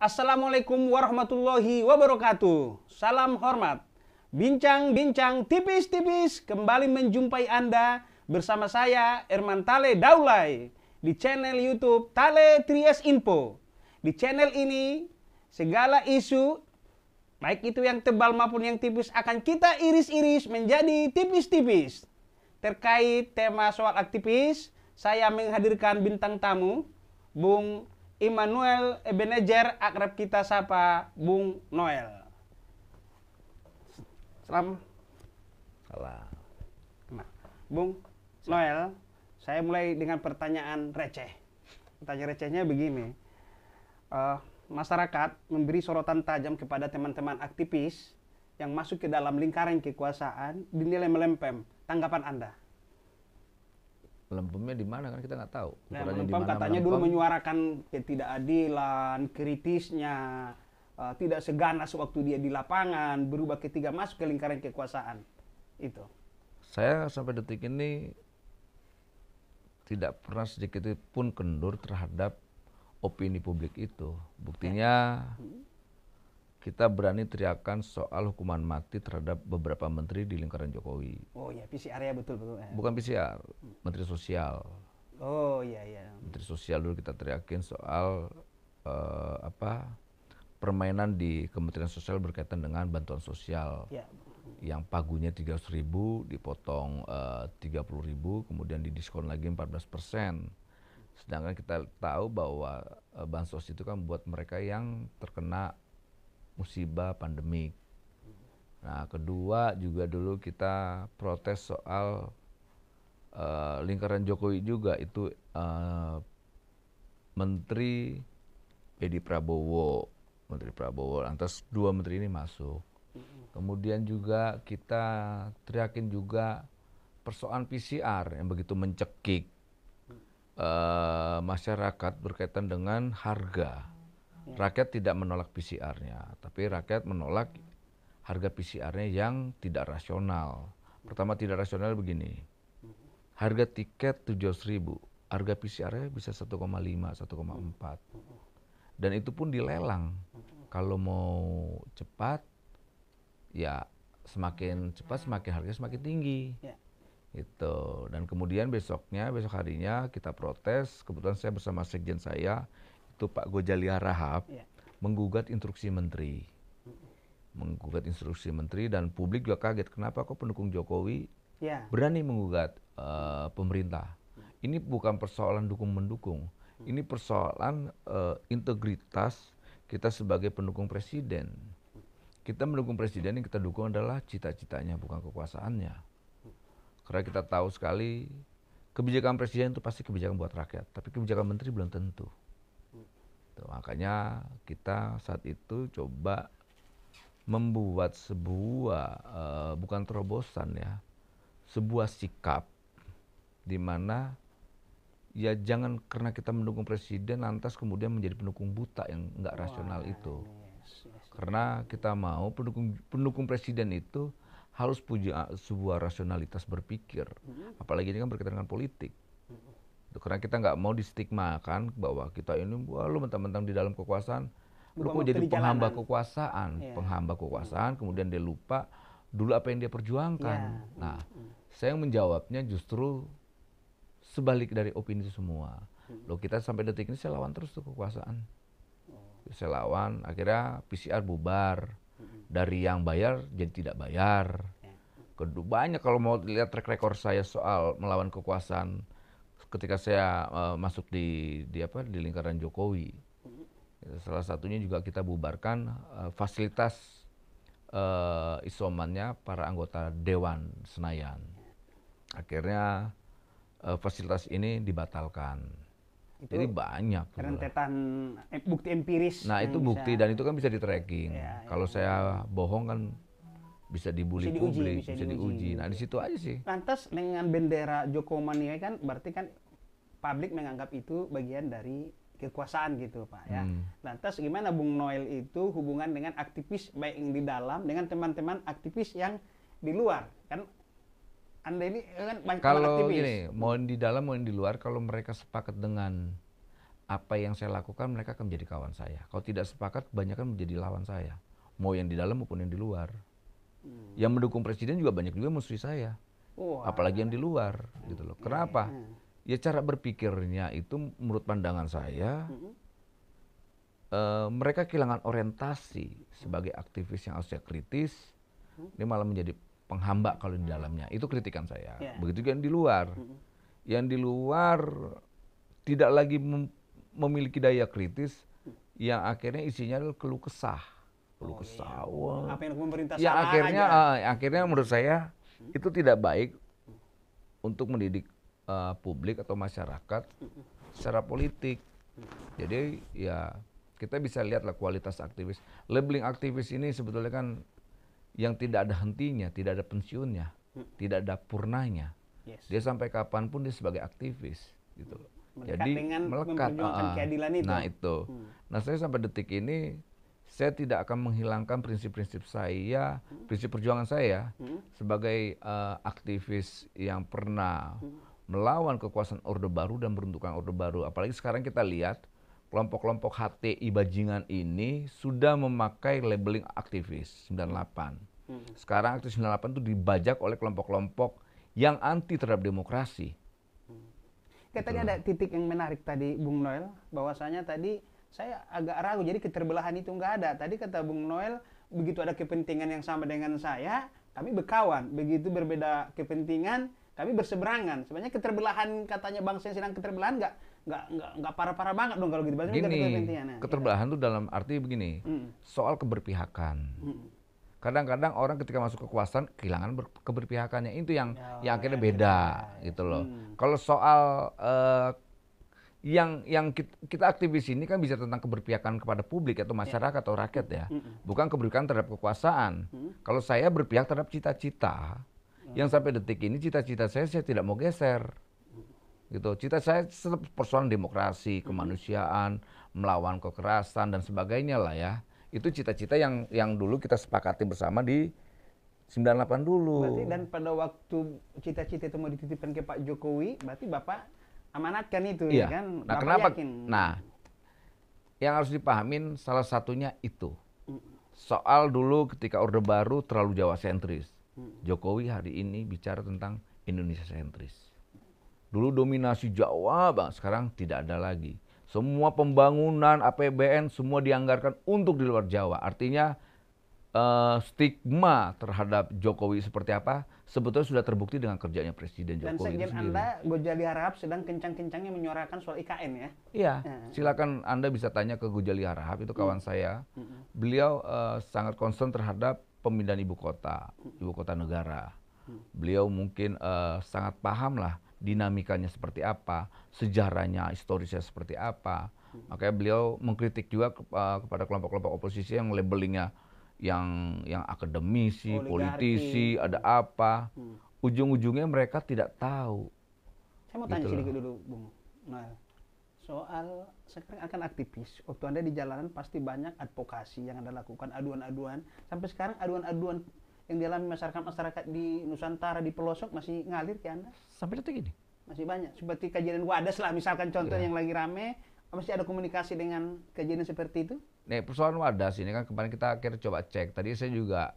Assalamualaikum warahmatullahi wabarakatuh. Salam hormat. Bincang-bincang tipis-tipis kembali menjumpai Anda bersama saya Erman Tale Daulay di channel YouTube Tale Tries Info. Di channel ini segala isu baik itu yang tebal maupun yang tipis akan kita iris-iris menjadi tipis-tipis. Terkait tema soal aktivis, saya menghadirkan bintang tamu Bung Immanuel Ebenezer, akrab kita sapa Bung Noel. Salam. Nah, Bung Noel, saya mulai dengan pertanyaan receh. Pertanyaan recehnya begini. Masyarakat memberi sorotan tajam kepada teman-teman aktivis yang masuk ke dalam lingkaran kekuasaan dinilai melempem. Tanggapan Anda? Lempemnya di mana kan kita nggak tahu. Nah, melempem katanya dulu menyuarakan ketidakadilan, kritisnya, tidak seganas waktu dia di lapangan, berubah ketika masuk ke lingkaran kekuasaan. Itu. Saya sampai detik ini tidak pernah sedikit pun kendur terhadap opini publik itu. Buktinya kita berani teriakan soal hukuman mati terhadap beberapa menteri di lingkaran Jokowi. Oh ya, PCR ya betul-betul. Bukan PCR, Menteri Sosial. Oh iya iya. Menteri Sosial dulu kita teriakin soal permainan di Kementerian Sosial berkaitan dengan bantuan sosial. Ya. Yang pagunya 300.000 dipotong 30.000, kemudian didiskon lagi 14%. Sedangkan kita tahu bahwa bansos itu kan buat mereka yang terkena musibah pandemik. Nah, kedua juga dulu kita protes soal lingkaran Jokowi juga itu Menteri Menteri Prabowo, lantas dua menteri ini masuk. Kemudian juga kita teriakin juga persoalan PCR yang begitu mencekik masyarakat berkaitan dengan harga. Rakyat tidak menolak PCR-nya, tapi rakyat menolak harga PCR-nya yang tidak rasional. Pertama tidak rasional begini, harga tiket 700.000, harga PCR-nya bisa 1,5, 1,4. Dan itu pun dilelang. Kalau mau cepat, ya semakin cepat semakin harga semakin tinggi. Itu. Dan kemudian besok harinya kita protes. Kebetulan saya bersama sekjen saya, itu Pak Gojali Harahap, menggugat instruksi menteri. Dan publik juga kaget, kenapa kok pendukung Jokowi berani menggugat pemerintah. Ini bukan persoalan dukung-mendukung, ini persoalan integritas kita sebagai pendukung presiden. Kita mendukung presiden, yang kita dukung adalah cita-citanya, bukan kekuasaannya. Karena kita tahu sekali, kebijakan presiden itu pasti kebijakan buat rakyat, tapi kebijakan menteri belum tentu. Makanya kita saat itu coba membuat sebuah bukan terobosan ya, sebuah sikap di mana ya jangan karena kita mendukung presiden lantas kemudian menjadi pendukung buta yang nggak rasional itu. Karena kita mau pendukung presiden itu harus punya sebuah rasionalitas berpikir, apalagi ini kan berkaitan dengan politik. Karena kita nggak mau distigmakan bahwa kita ini lu mentang-mentang di dalam kekuasaan, lu kok jadi penghamba kekuasaan, kemudian dia lupa dulu apa yang dia perjuangkan. Nah, saya menjawabnya justru sebalik dari opini itu semua. Loh, kita sampai detik ini saya lawan terus tuh kekuasaan. Saya lawan, akhirnya PCR bubar. Dari yang bayar jadi tidak bayar. Kedua, banyak kalau mau lihat track record saya soal melawan kekuasaan ketika saya masuk di lingkaran Jokowi. Salah satunya juga kita bubarkan fasilitas isomannya para anggota Dewan Senayan. Akhirnya fasilitas ini dibatalkan. Itu jadi banyak. Rentetan bukti empiris. Nah itu bukti dan itu kan bisa di-tracking. Kalau saya bohong kan bisa dibully publik, bisa diuji. Nah di situ aja sih. Lantas dengan bendera Jokomania kan berarti kan publik menganggap itu bagian dari kekuasaan gitu Pak ya. Lantas gimana Bung Noel itu hubungan dengan aktivis baik yang di dalam dengan teman-teman aktivis yang di luar kan? Anda ini kan banyak aktivis. Kalau gini, mau yang di dalam mau yang di luar, kalau mereka sepakat dengan apa yang saya lakukan mereka akan menjadi kawan saya. Kalau tidak sepakat, kebanyakan menjadi lawan saya. Mau yang di dalam maupun yang di luar. Yang mendukung presiden juga banyak juga musuh saya. Wah. Apalagi yang di luar, gitu loh. Kenapa? Ya cara berpikirnya itu menurut pandangan saya, mereka kehilangan orientasi sebagai aktivis yang harusnya kritis. Ini malah menjadi penghamba kalau di dalamnya. Itu kritikan saya. Begitu juga yang di luar. Yang di luar tidak lagi memiliki daya kritis, yang akhirnya isinya adalah keluh kesah. Keluh kesah. Apa yang pemerintah Ya salah akhirnya, aja. akhirnya menurut saya itu tidak baik untuk mendidik publik atau masyarakat secara politik. Jadi ya kita bisa lihatlah kualitas aktivis. Labeling aktivis ini sebetulnya kan yang tidak ada hentinya, tidak ada pensiunnya, tidak ada purnanya. Dia sampai kapanpun dia sebagai aktivis, gitu loh. Jadi melekat. Keadilan itu. Nah itu. Nah saya sampai detik ini saya tidak akan menghilangkan prinsip-prinsip saya, prinsip perjuangan saya sebagai aktivis yang pernah melawan kekuasaan Orde Baru dan beruntukkan Orde Baru. Apalagi sekarang kita lihat kelompok-kelompok HTI bajingan ini sudah memakai labeling aktivis 98. Sekarang aktivis 98 itu dibajak oleh kelompok-kelompok yang anti terhadap demokrasi. Katanya ada titik yang menarik tadi Bung Noel, bahwasanya tadi saya agak ragu, jadi keterbelahan itu nggak ada. Tadi kata Bung Noel, begitu ada kepentingan yang sama dengan saya, kami berkawan. Begitu berbeda kepentingan, kami berseberangan. Sebenarnya keterbelahan, katanya bangsa yang sedang keterbelahan nggak parah-parah banget dong kalau gitu. Gini, keterbelahan itu dalam arti begini, soal keberpihakan. Kadang-kadang orang ketika masuk kekuasaan kehilangan keberpihakannya, itu yang akhirnya beda, gitu loh. Kalau soal yang kita aktivis ini kan bisa tentang keberpihakan kepada publik atau masyarakat atau rakyat ya, bukan keberpihakan terhadap kekuasaan. Kalau saya berpihak terhadap cita-cita, yang sampai detik ini cita-cita saya tidak mau geser, gitu. Cita saya persoalan demokrasi, kemanusiaan, melawan kekerasan dan sebagainya lah ya. Itu cita-cita yang dulu kita sepakati bersama di 98 dulu. Berarti dan pada waktu cita-cita itu mau dititipkan ke Pak Jokowi, berarti Bapak amanatkan itu, ya kan? Nah, Bapak kenapa? yakin? Nah, yang harus dipahamin salah satunya itu. Soal dulu ketika Orde Baru terlalu Jawa sentris. Jokowi hari ini bicara tentang Indonesia sentris. Dulu dominasi Jawa, Bang, sekarang tidak ada lagi. Semua pembangunan APBN semua dianggarkan untuk di luar Jawa. Artinya stigma terhadap Jokowi seperti apa sebetulnya sudah terbukti dengan kerjanya Presiden Jokowi. Dan sekjen Anda, Gojali Harahap, sedang kencang-kencangnya menyuarakan soal IKN ya? Iya, silakan Anda bisa tanya ke Gojali Harahap, itu kawan saya. Beliau sangat concern terhadap pemindahan ibu kota negara. Beliau mungkin sangat paham lah dinamikanya seperti apa, sejarahnya, historisnya seperti apa. Makanya beliau mengkritik juga kepada kelompok-kelompok oposisi yang labelingnya yang akademisi, politisi, ada apa. Ujung-ujungnya mereka tidak tahu. Saya mau tanya sedikit dulu, Bung Noel. Soal sekarang akan aktivis. Waktu Anda di jalanan pasti banyak advokasi yang Anda lakukan, aduan-aduan. Sampai sekarang aduan-aduan yang dialami masyarakat di Nusantara, di pelosok masih ngalir ke Anda? Sampai detik ini? Masih banyak. Seperti kejadian Wadas lah, misalkan contoh yang lagi rame, masih ada komunikasi dengan kejadian seperti itu? Nih, persoalan Wadas ini kan kemarin kita akhirnya coba cek. Tadi saya juga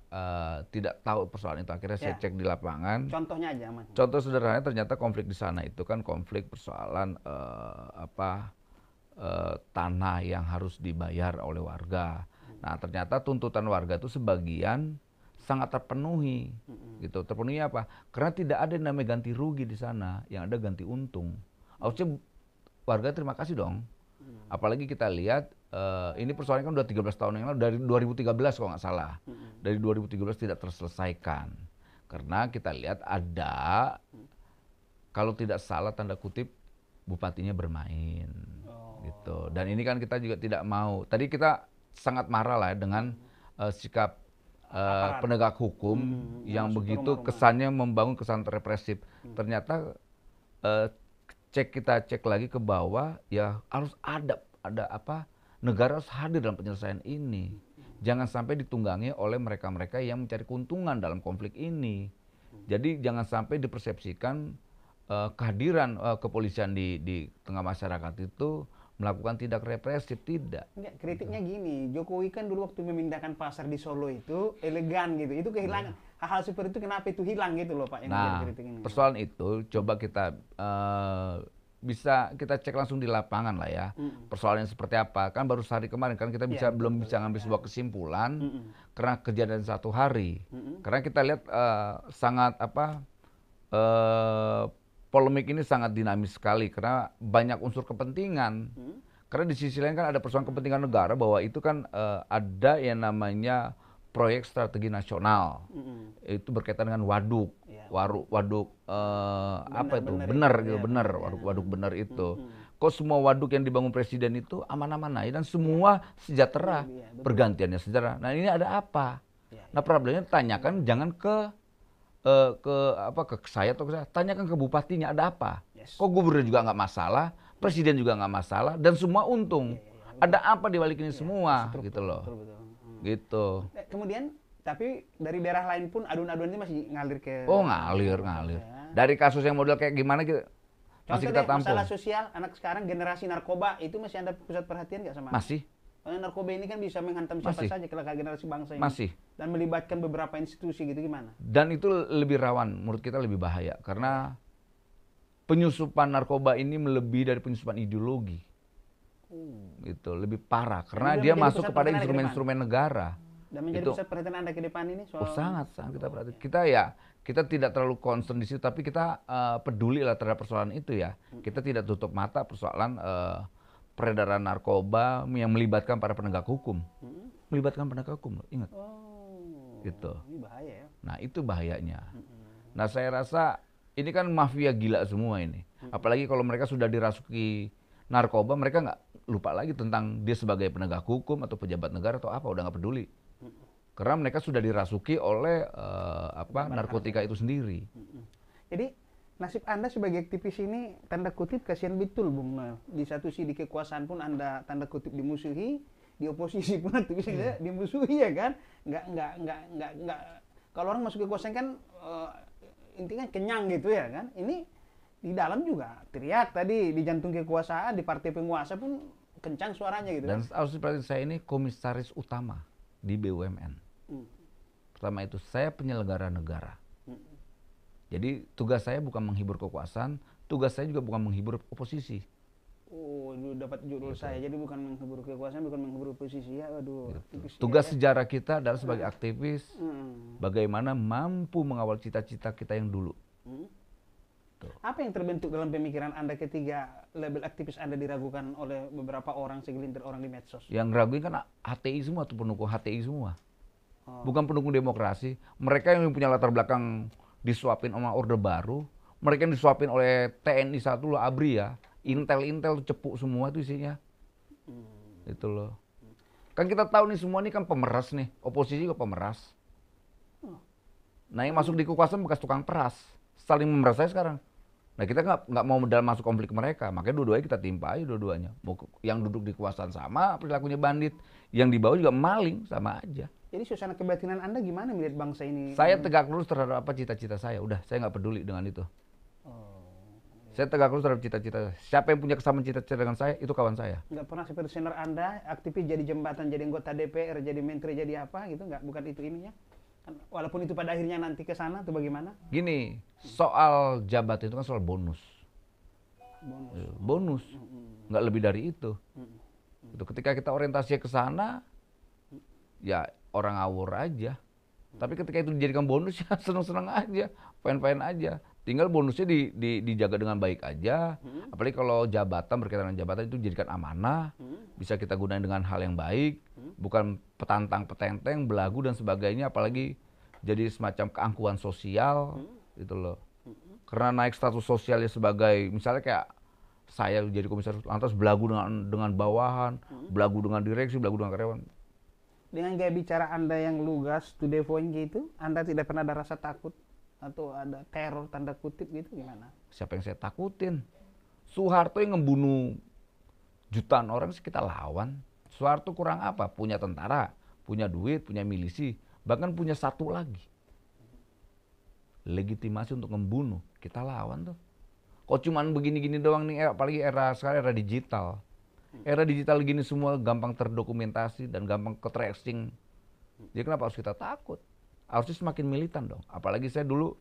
tidak tahu persoalan itu. Akhirnya saya cek di lapangan. Contohnya aja, Mas. Contoh sederhananya ternyata konflik di sana itu kan konflik persoalan tanah yang harus dibayar oleh warga. Nah, ternyata tuntutan warga itu sebagian sangat terpenuhi, gitu. Terpenuhi apa? Karena tidak ada yang namanya ganti rugi di sana, yang ada ganti untung. Harusnya warga terima kasih dong. Apalagi kita lihat ini persoalannya kan udah 13 tahun yang lalu, dari 2013 kalau nggak salah. Dari 2013 tidak terselesaikan. Karena kita lihat ada, kalau tidak salah tanda kutip, bupatinya bermain. Gitu. Dan ini kan kita juga tidak mau. Tadi kita sangat marah lah dengan sikap penegak hukum yang begitu kesannya membangun kesan represif. Ternyata kita cek lagi ke bawah, ya harus ada apa, negara harus hadir dalam penyelesaian ini. Jangan sampai ditunggangi oleh mereka-mereka yang mencari keuntungan dalam konflik ini. Jadi jangan sampai dipersepsikan kehadiran kepolisian di tengah masyarakat itu melakukan tindak represif, tidak. Enggak, kritiknya gini, Jokowi kan dulu waktu memindahkan pasar di Solo itu elegan gitu, itu kehilangan hal-hal seperti itu, kenapa itu hilang gitu loh Pak yang menjadi Nah, kritik ini. persoalan itu coba kita bisa kita cek langsung di lapangan lah ya. Persoalannya seperti apa? Kan baru sehari kemarin kan kita belum bisa ngambil sebuah kesimpulan karena kejadian satu hari. Karena kita lihat sangat polemik ini sangat dinamis sekali karena banyak unsur kepentingan. Karena di sisi lain kan ada persoalan kepentingan negara bahwa itu kan ada yang namanya proyek strategi nasional. Itu berkaitan dengan waduk, waduk waduk bener itu. Kok semua waduk yang dibangun presiden itu aman-aman aja dan semua sejahtera, pergantiannya sejahtera. Nah ini ada apa? Nah problemnya tanyakan jangan ke saya atau ke saya, tanyakan ke bupatinya ada apa. Kok gubernur juga nggak masalah, presiden juga nggak masalah, dan semua untung. Ada apa di balik ini semua, gitu loh. Gitu. Kemudian, tapi dari daerah lain pun adun-adun ini masih ngalir ke... Oh ngalir. Dari kasus yang model kayak gimana masih kita tampung. Masalah sosial, anak sekarang generasi narkoba, itu masih Anda pusat perhatian nggak sama? Masih. Karena narkoba ini kan bisa menghantam siapa saja kelak generasi bangsa ini. Masih. Dan melibatkan beberapa institusi gitu gimana? Dan itu lebih rawan, menurut kita lebih bahaya. Karena penyusupan narkoba ini melebihi dari penyusupan ideologi. Gitu, lebih parah. Karena dia masuk kepada instrumen-instrumen negara. Dan menjadi pusat perhatian Anda ke depan ini soal... sangat kita perhatikan. Kita tidak terlalu concern di situ, tapi kita peduli lah terhadap persoalan itu ya. Kita tidak tutup mata persoalan peredaran narkoba yang melibatkan para penegak hukum. Melibatkan penegak hukum, ingat. Gitu. Ini bahaya ya. Nah itu bahayanya. Nah saya rasa ini kan mafia gila semua ini. Apalagi kalau mereka sudah dirasuki narkoba, mereka nggak lupa lagi tentang dia sebagai penegak hukum atau pejabat negara atau apa, udah nggak peduli. Karena mereka sudah dirasuki oleh narkotika itu sendiri. Jadi nasib Anda sebagai aktivis ini tanda kutip kasihan betul Bung Noel. Di satu sisi di kekuasaan pun Anda tanda kutip dimusuhi, di oposisi pun aktivis dimusuhi ya kan? Nggak. Kalau orang masuk kekuasaan kan intinya kenyang gitu ya kan? Ini di dalam juga teriak tadi di jantung kekuasaan, di partai penguasa pun kencang suaranya gitu. Dan harus diperhatikan saya ini komisaris utama di BUMN. Pertama itu saya penyelenggara negara. Jadi tugas saya bukan menghibur kekuasaan, tugas saya juga bukan menghibur oposisi. Oh, dapat judul gitu. Saya, jadi bukan menghibur kekuasaan, bukan menghibur oposisi ya. Aduh. Gitu. Tugas sejarah kita adalah sebagai aktivis, bagaimana mampu mengawal cita-cita kita yang dulu. Apa yang terbentuk dalam pemikiran Anda ketika label aktivis Anda diragukan oleh beberapa orang, segelintir orang di medsos? Yang raguin kan HTI semua, atau pendukung HTI semua. Bukan pendukung demokrasi. Mereka yang punya latar belakang disuapin sama Orde Baru, mereka yang disuapin oleh TNI satu loh, ABRI ya, Intel cepuk semua itu isinya. Itu loh. Kan kita tahu nih semua ini kan pemeras nih, oposisi juga pemeras. Nah yang masuk di kekuasaan bekas tukang peras, saling memeras saya sekarang. Nah kita nggak mau dalam masuk konflik mereka, makanya dua-duanya kita timpa aja dua-duanya. Yang duduk di kekuasaan sama perilakunya bandit, yang di bawah juga maling sama aja. Jadi suasana kebatinan Anda gimana melihat bangsa ini? Saya tegak lurus terhadap apa cita-cita saya. Udah, saya nggak peduli dengan itu. Saya tegak lurus terhadap cita-cita. Siapa yang punya kesamaan cita-cita dengan saya, itu kawan saya. Nggak pernah seperti senior Anda, aktivis jadi jembatan, jadi anggota DPR, jadi menteri, jadi apa gitu? Nggak, bukan itu ininya? Walaupun itu pada akhirnya nanti ke sana, itu bagaimana? Gini, soal jabatan itu kan soal bonus. Bonus. Nggak lebih dari itu. Ketika kita orientasinya ke sana, ya orang ngawur aja. Tapi ketika itu dijadikan bonus ya seneng-seneng aja, fine-fine aja. Tinggal bonusnya dijaga dengan baik aja. Apalagi kalau jabatan, berkaitan dengan jabatan itu dijadikan amanah, bisa kita gunakan dengan hal yang baik, bukan petantang-petenteng, belagu dan sebagainya. Apalagi jadi semacam keangkuhan sosial, gitu loh. Karena naik status sosialnya sebagai, misalnya kayak saya jadi komisaris, lantas belagu dengan bawahan, belagu dengan direksi, belagu dengan karyawan. Dengan gaya bicara Anda yang lugas, to the point gitu, Anda tidak pernah ada rasa takut atau ada teror tanda kutip gitu gimana? Siapa yang saya takutin? Soeharto yang ngebunuh jutaan orang sih kita lawan. Soeharto kurang apa? Punya tentara, punya duit, punya milisi, bahkan punya satu lagi. Legitimasi untuk membunuh, kita lawan tuh. Kok cuman begini-gini doang nih, apalagi era sekarang era digital. Era digital gini semua gampang terdokumentasi dan gampang ke-tracing. Jadi kenapa harus kita takut? Harusnya semakin militan dong. Apalagi saya dulu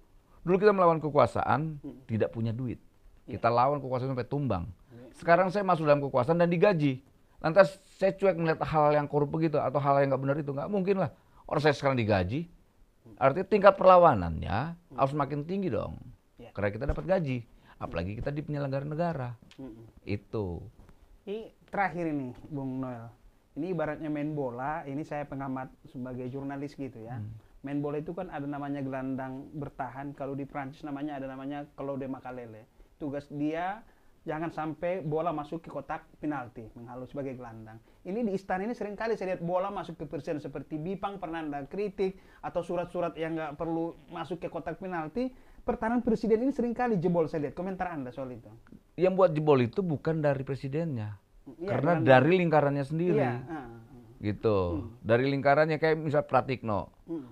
kita melawan kekuasaan tidak punya duit. Kita lawan kekuasaan sampai tumbang. Sekarang saya masuk dalam kekuasaan dan digaji. Lantas saya cuek melihat hal yang korup begitu atau hal yang nggak benar itu, nggak mungkin lah. Orang saya sekarang digaji, artinya tingkat perlawanannya harus makin tinggi dong. Karena kita dapat gaji, apalagi kita di penyelenggara negara. Itu. Ini terakhir ini, Bung Noel. Ini ibaratnya main bola, ini saya pengamat sebagai jurnalis gitu ya. Main bola itu kan ada namanya gelandang bertahan, kalau di Prancis namanya ada namanya Claude Makalele. Tugas dia jangan sampai bola masuk ke kotak penalti, menghalus sebagai gelandang. Ini di istana ini seringkali saya lihat bola masuk ke presiden seperti Bipang pernah Anda kritik, atau surat-surat yang nggak perlu masuk ke kotak penalti. Pertahanan presiden ini seringkali jebol, saya lihat. Komentar Anda soal itu. Yang buat jebol itu bukan dari presidennya, karena gelandang. dari lingkarannya sendiri. Iya, Gitu. Dari lingkarannya kayak misal Pratikno.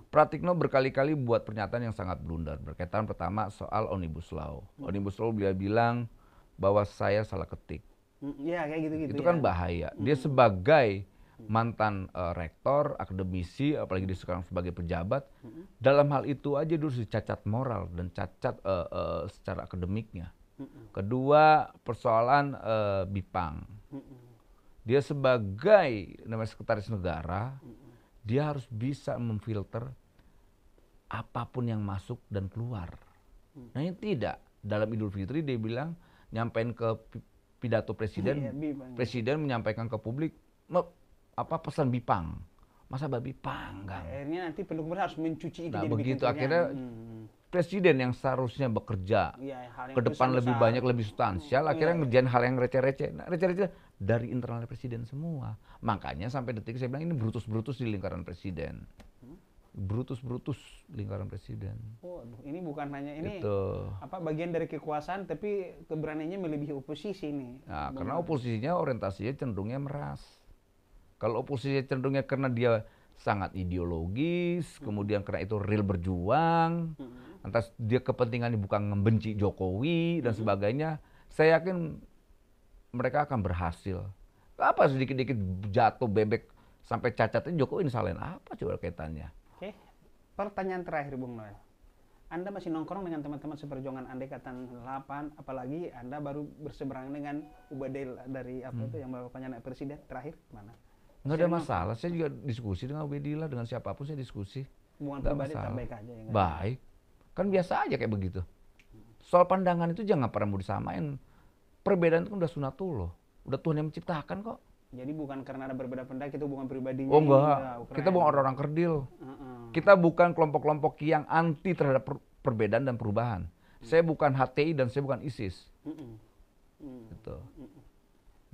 Pratikno berkali-kali buat pernyataan yang sangat blunder berkaitan pertama soal Omnibus Law. Omnibus Law dia bilang bahwa saya salah ketik. Iya, kayak gitu-gitu. Itu kan bahaya. Dia sebagai mantan rektor, akademisi, apalagi dia sekarang sebagai pejabat, dalam hal itu aja dulu dicacat moral dan cacat secara akademiknya. Kedua, persoalan Bipang. Dia sebagai namanya sekretaris negara, dia harus bisa memfilter apapun yang masuk dan keluar. Nah ini tidak. Dalam Idul Fitri dia bilang, nyampein ke pidato presiden, presiden menyampaikan ke publik pesan Bipang. Masa babi panggang. Akhirnya nanti pendukung harus mencuci itu. Nah begitu akhirnya presiden yang seharusnya bekerja ke depan lebih banyak, lebih substansial, akhirnya ngerjain hal yang receh-receh. Nah, receh-receh dari internal presiden semua. Makanya sampai detik saya bilang ini brutus-brutus di lingkaran presiden. Brutus-brutus lingkaran presiden. Oh, ini bukan hanya ini gitu. Bagian dari kekuasaan, tapi keberaniannya melebihi oposisi nih. Nah, karena oposisinya orientasinya cenderungnya meras. Kalau oposisinya cenderungnya karena dia sangat ideologis, kemudian karena itu real berjuang, lantas dia kepentingannya bukan membenci Jokowi dan sebagainya, saya yakin mereka akan berhasil. Apa sedikit-dikit jatuh bebek sampai cacatnya Jokowi ini salahin apa coba kaitannya? Oke, pertanyaan terakhir Bung Noel. Anda masih nongkrong dengan teman-teman seperjuangan Anda Angkatan 8, apalagi Anda baru berseberangan dengan Ubadil dari itu yang bapaknya anak presiden terakhir mana? Nggak ada masalah, saya juga diskusi dengan Ubedillah, dengan siapapun saya diskusi. Hubungan pribadi baik aja ya? Baik, kan biasa aja kayak begitu. Soal pandangan itu jangan pernah mau disamain. Perbedaan itu kan udah sunatullah, udah Tuhan yang menciptakan kok. Jadi bukan karena ada berbeda pendapat, itu hubungan pribadinya. Oh enggak, kita bukan orang-orang kerdil. Kita bukan kelompok-kelompok yang anti terhadap perbedaan dan perubahan. Saya bukan HTI dan saya bukan ISIS. Gitu.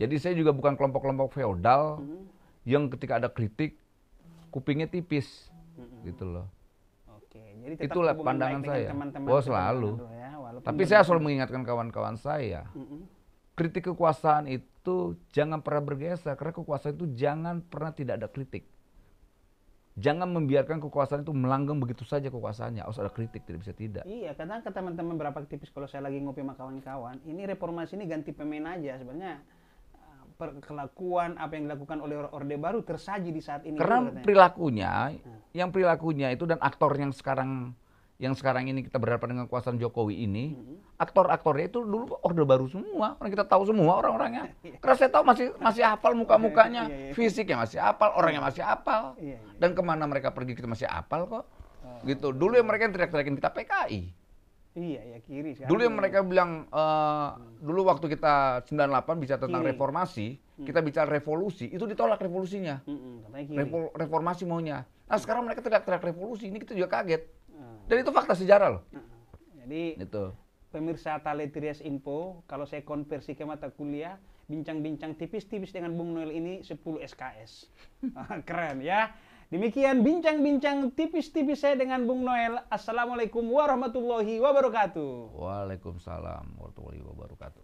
Jadi saya juga bukan kelompok-kelompok feodal yang ketika ada kritik kupingnya tipis, gitu loh. Oke, jadi tetap itulah pandangan saya. Oh selalu. Ya, tapi saya selalu mengingatkan kawan-kawan saya, kritik kekuasaan itu jangan pernah bergeser, karena kekuasaan itu jangan pernah tidak ada kritik. Jangan membiarkan kekuasaan itu melanggang begitu saja kekuasaannya, harus ada kritik, tidak bisa tidak. Iya, kadang ke teman-teman berapa aktivis kalau saya lagi ngopi sama kawan-kawan, ini reformasi ini ganti pemain aja sebenarnya. Kelakuan apa yang dilakukan oleh Orde Baru tersaji di saat ini. Karena perilakunya, yang perilakunya itu dan aktor yang sekarang ini kita berhadapan dengan kekuasaan Jokowi ini, aktor-aktornya itu dulu Orde Baru semua, karena kita tahu semua orang-orangnya. Karena saya tahu masih hafal muka-mukanya, fisiknya masih hafal, orangnya masih hafal, dan kemana mereka pergi kita masih hafal kok. Gitu. Dulu yang mereka teriak-teriakin kita PKI. Iya, ya kiri. Dulu yang mereka bilang, dulu waktu kita 98 bicara tentang reformasi, kita bicara revolusi, itu ditolak revolusinya. Reformasi maunya. Nah sekarang mereka teriak-teriak revolusi, ini kita juga kaget. Dan itu fakta sejarah loh. Jadi, itu. Pemirsa Taletirias Info, kalau saya konversi ke mata kuliah, bincang-bincang tipis-tipis dengan Bung Noel ini 10 SKS. Keren ya. Demikian bincang-bincang tipis-tipis saya dengan Bung Noel. Assalamualaikum warahmatullahi wabarakatuh. Waalaikumsalam warahmatullahi wabarakatuh.